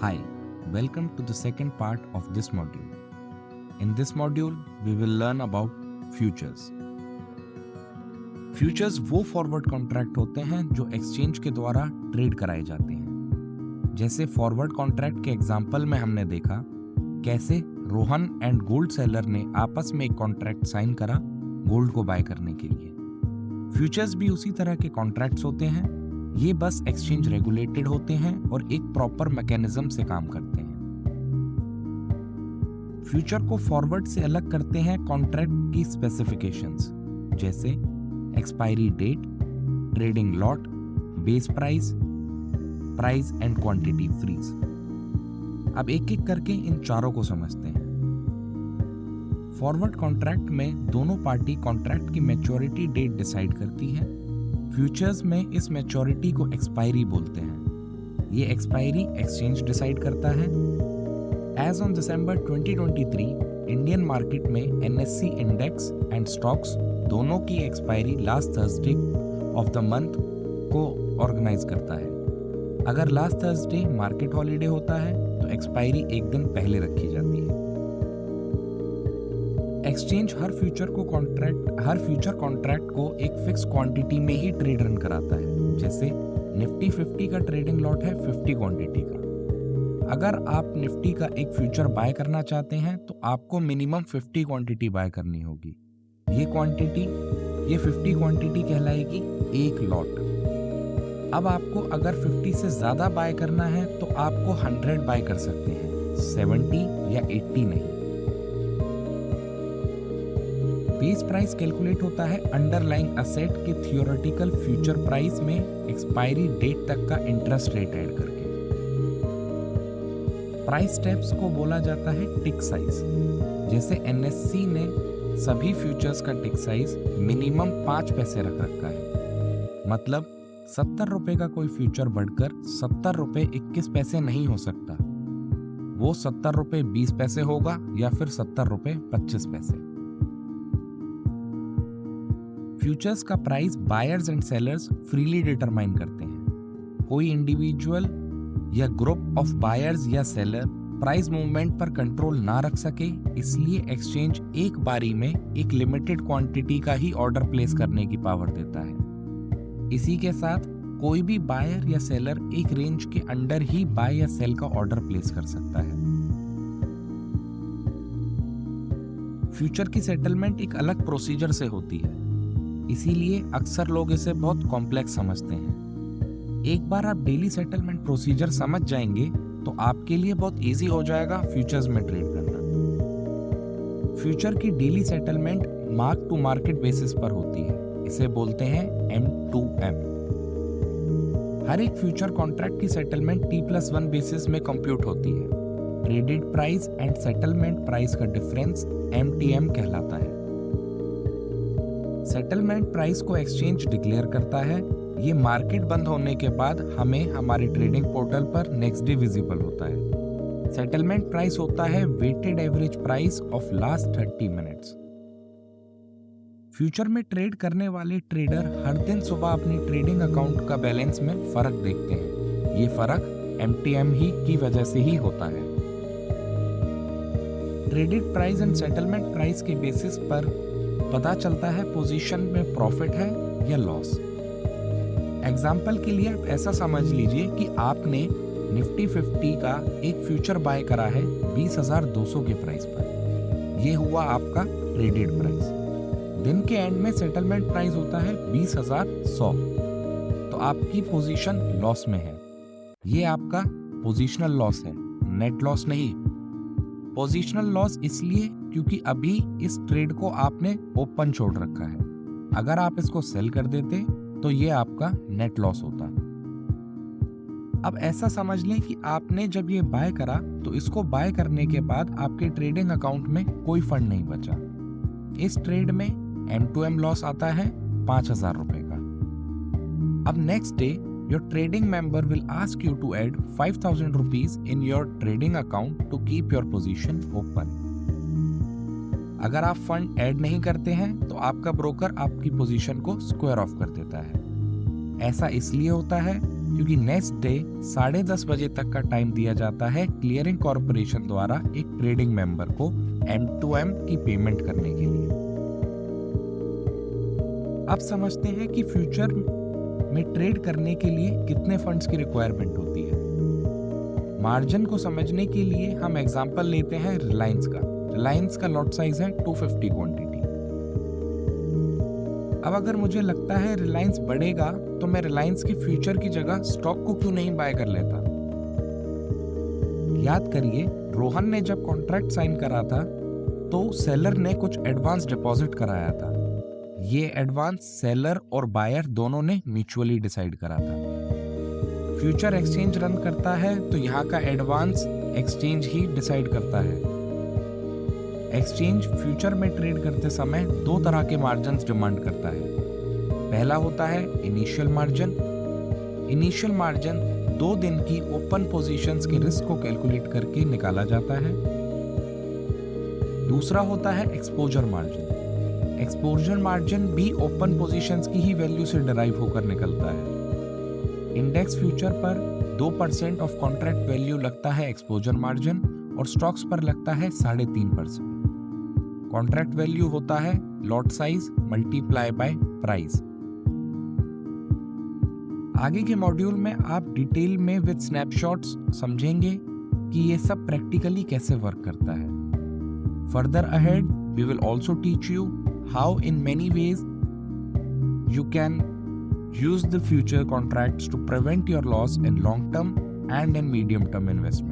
Hi, welcome to the second part of this module. In this module, we will learn about futures. Futures वो forward contract होते हैं जो exchange के द्वारा trade कराए जाते हैं। जैसे फॉरवर्ड कॉन्ट्रैक्ट के एग्जाम्पल में हमने देखा कैसे रोहन एंड गोल्ड सेलर ने आपस में एक कॉन्ट्रैक्ट साइन करा गोल्ड को बाय करने के लिए। फ्यूचर्स भी उसी तरह के कॉन्ट्रैक्ट्स होते हैं, ये बस एक्सचेंज रेगुलेटेड होते हैं और एक प्रॉपर मैकेनिज्म से काम करते हैं। फ्यूचर को फॉरवर्ड से अलग करते हैं कॉन्ट्रैक्ट की स्पेसिफिकेशंस, जैसे expiry date, trading lot, base price, price and quantity freeze. अब एक एक करके इन चारों को समझते हैं। फॉरवर्ड कॉन्ट्रैक्ट में दोनों पार्टी कॉन्ट्रैक्ट की मैच्योरिटी डेट डिसाइड करती है। फ्यूचर्स में इस मैच्योरिटी को एक्सपायरी बोलते हैं। ये एक्सपायरी एक्सचेंज डिसाइड करता है। As on December 2023 Indian market में एनएससी इंडेक्स एंड स्टॉक्स दोनों की expiry last Thursday of the month को ऑर्गेनाइज करता है। अगर लास्ट थर्सडे मार्केट हॉलीडे होता है तो एक्सपायरी एक दिन पहले रखी जाती है। एक्सचेंज हर फ्यूचर कॉन्ट्रैक्ट को एक फिक्स क्वांटिटी में ही ट्रेड रन कराता है। जैसे निफ्टी 50 का ट्रेडिंग लॉट है 50 क्वांटिटी का। अगर आप निफ्टी का एक फ्यूचर बाय करना चाहते हैं तो आपको मिनिमम 50 क्वांटिटी बाय करनी होगी। ये 50 क्वांटिटी कहलाएगी एक लॉट। अब आपको अगर 50 से ज्यादा बाय करना है तो आपको 100 बाय कर सकते हैं, 70 या 80 नहीं। बेस प्राइस कैलकुलेट होता है अंडरलाइंग असेट के थियोरेटिकल फ्यूचर प्राइस में एक्सपायरी डेट तक का इंटरेस्ट रेट ऐड करके। प्राइस स्टेप्स को बोला जाता है टिक साइज। जैसे एनएससी ने सभी फ्यूचर्स का टिक साइज मिनिमम 5 पैसे रख रखा है। मतलब 70 रुपए का कोई फ्यूचर बढ़कर 70 रुपए 21 पैसे नहीं हो सकता। वो 70 रुपए 20 पैसे होगा या फिर 70 रुपए 25 पैसे। फ्यूचर्स का price buyers and sellers freely determine करते हैं। कोई इंडिविजुअल या ग्रुप ऑफ बायर्स या सेलर प्राइस मूवमेंट पर कंट्रोल ना रख सके, इसलिए एक्सचेंज एक बारी में एक लिमिटेड क्वांटिटी का ही ऑर्डर प्लेस करने की पावर देता है। इसी के साथ कोई भी बायर या सेलर एक रेंज के अंडर ही बाय या सेल का ऑर्डर प्लेस कर सकता है। फ्यूचर की सेटलमेंट एक अलग प्रोसीजर से होती है, इसीलिए अक्सर लोग इसे बहुत कॉम्प्लेक्स समझते हैं। एक बार आप डेली सेटलमेंट प्रोसीजर समझ जाएंगे तो आपके लिए बहुत इजी हो जाएगा फ्यूचर्स में ट्रेड करना। फ्यूचर की daily settlement mark to market basis पर होती है, इसे बोलते हैं M2M। हर एक फ्यूचर कॉन्ट्रैक्ट की सेटलमेंट T+1 बेसिस में कंप्यूट होती है। Traded price and settlement price का डिफरेंस MTM कहलाता है। सेटलमेंट प्राइस को एक्सचेंज डिक्लेयर करता है। ये मार्केट बंद होने के बाद हमें हमारे ट्रेडिंग पोर्टल पर नेक्स्ट डे विजिबल होता है। सेटलमेंट प्राइस होता है weighted average price of last 30 minutes. Future में ट्रेड करने वाले ट्रेडर हर दिन सुबह अपनी ट्रेडिंग अकाउंट का बैलेंस में फर्क देखते हैं। ये फर्क MTM ही की वजह से ही होता है। Traded price and settlement price के बेसिस पर पता चलता है पोजीशन में प्रॉफिट है या लॉस। एग्जाम्पल के लिए आप ऐसा समझ लीजिए कि आपने निफ्टी 50 का एक फ्यूचर बाय करा है 20,200 के प्राइस पर। यह हुआ आपका ट्रेडेड प्राइस। दिन के एंड में सेटलमेंट प्राइस होता है 20,100, तो आपकी पोजीशन लॉस में है। ये आपका पोजीशनल लॉस है, नेट लॉस नहीं। पोजीशनल लॉस इसलिए क्योंकि अभी इस ट्रेड को आपने ओपन छोड़ रखा है। अगर आप इसको सेल कर देते तो ये आपका नेट लॉस होता। अब ऐसा समझ लें कि आपने जब ये बाय करा तो इसको बाय करने के बाद आपके ट्रेडिंग अकाउंट में कोई फंड नहीं बचा। इस ट्रेड में M2M लॉस आता है 5,000 रुपए का। अब next day your trading member will ask you to add 5,000 rupees in your trading account to keep your position open. अगर आप फंड ऐड नहीं करते हैं तो आपका ब्रोकर आपकी पोजीशन को स्क्वायर ऑफ कर देता है। ऐसा इसलिए होता है क्योंकि नेक्स्ट डे 10:30 बजे तक का टाइम दिया जाता है क्लियरिंग कॉर्पोरेशन द्वारा एक ट्रेडिंग मेंबर को M2M की पेमेंट करने के लिए। अब समझते हैं कि फ्यूचर में ट्रेड करने के लिए कितने फंड्स की रिक्वायरमेंट होती है। मार्जिन को समझने के लिए हम एग्जांपल लेते हैं रिलायंस का। रिलायंस का लॉट साइज है 250 क्वांटिटी। अब अगर मुझे लगता है रिलायंस बढ़ेगा तो मैं रिलायंस के फ्यूचर की जगह स्टॉक को क्यों नहीं बाय कर लेता। याद करिए, रोहन ने जब कॉन्ट्रैक्ट साइन करा था तो सेलर ने कुछ एडवांस डिपॉजिट कराया था। ये एडवांस सेलर और बायर दोनों ने म्यूचुअली डिसाइड करा था। फ्यूचर एक्सचेंज रन करता है तो यहाँ का एडवांस एक्सचेंज ही डिसाइड करता है। एक्सचेंज फ्यूचर में ट्रेड करते समय दो तरह के मार्जिन डिमांड करता है। पहला होता है इनिशियल मार्जिन। इनिशियल मार्जिन 2 दिन की ओपन पोजीशंस के रिस्क को कैलकुलेट करके निकाला जाता है। दूसरा होता है एक्सपोजर मार्जिन। एक्सपोजर मार्जिन भी ओपन पोजीशंस की ही वैल्यू से डिराइव होकर निकलता है। इंडेक्स फ्यूचर पर 2% ऑफ कॉन्ट्रैक्ट वैल्यू लगता है एक्सपोजर मार्जिन और स्टॉक्स पर लगता है 3.5%। कॉन्ट्रैक्ट वैल्यू होता है lot size multiply by price. आगे के मॉड्यूल में आप डिटेल में विद स्नैपशॉट्स समझेंगे कि ये सब प्रैक्टिकली कैसे वर्क करता है। Further ahead we will also teach you how in many ways you can use the future contracts to prevent your loss in long term and in medium term investment.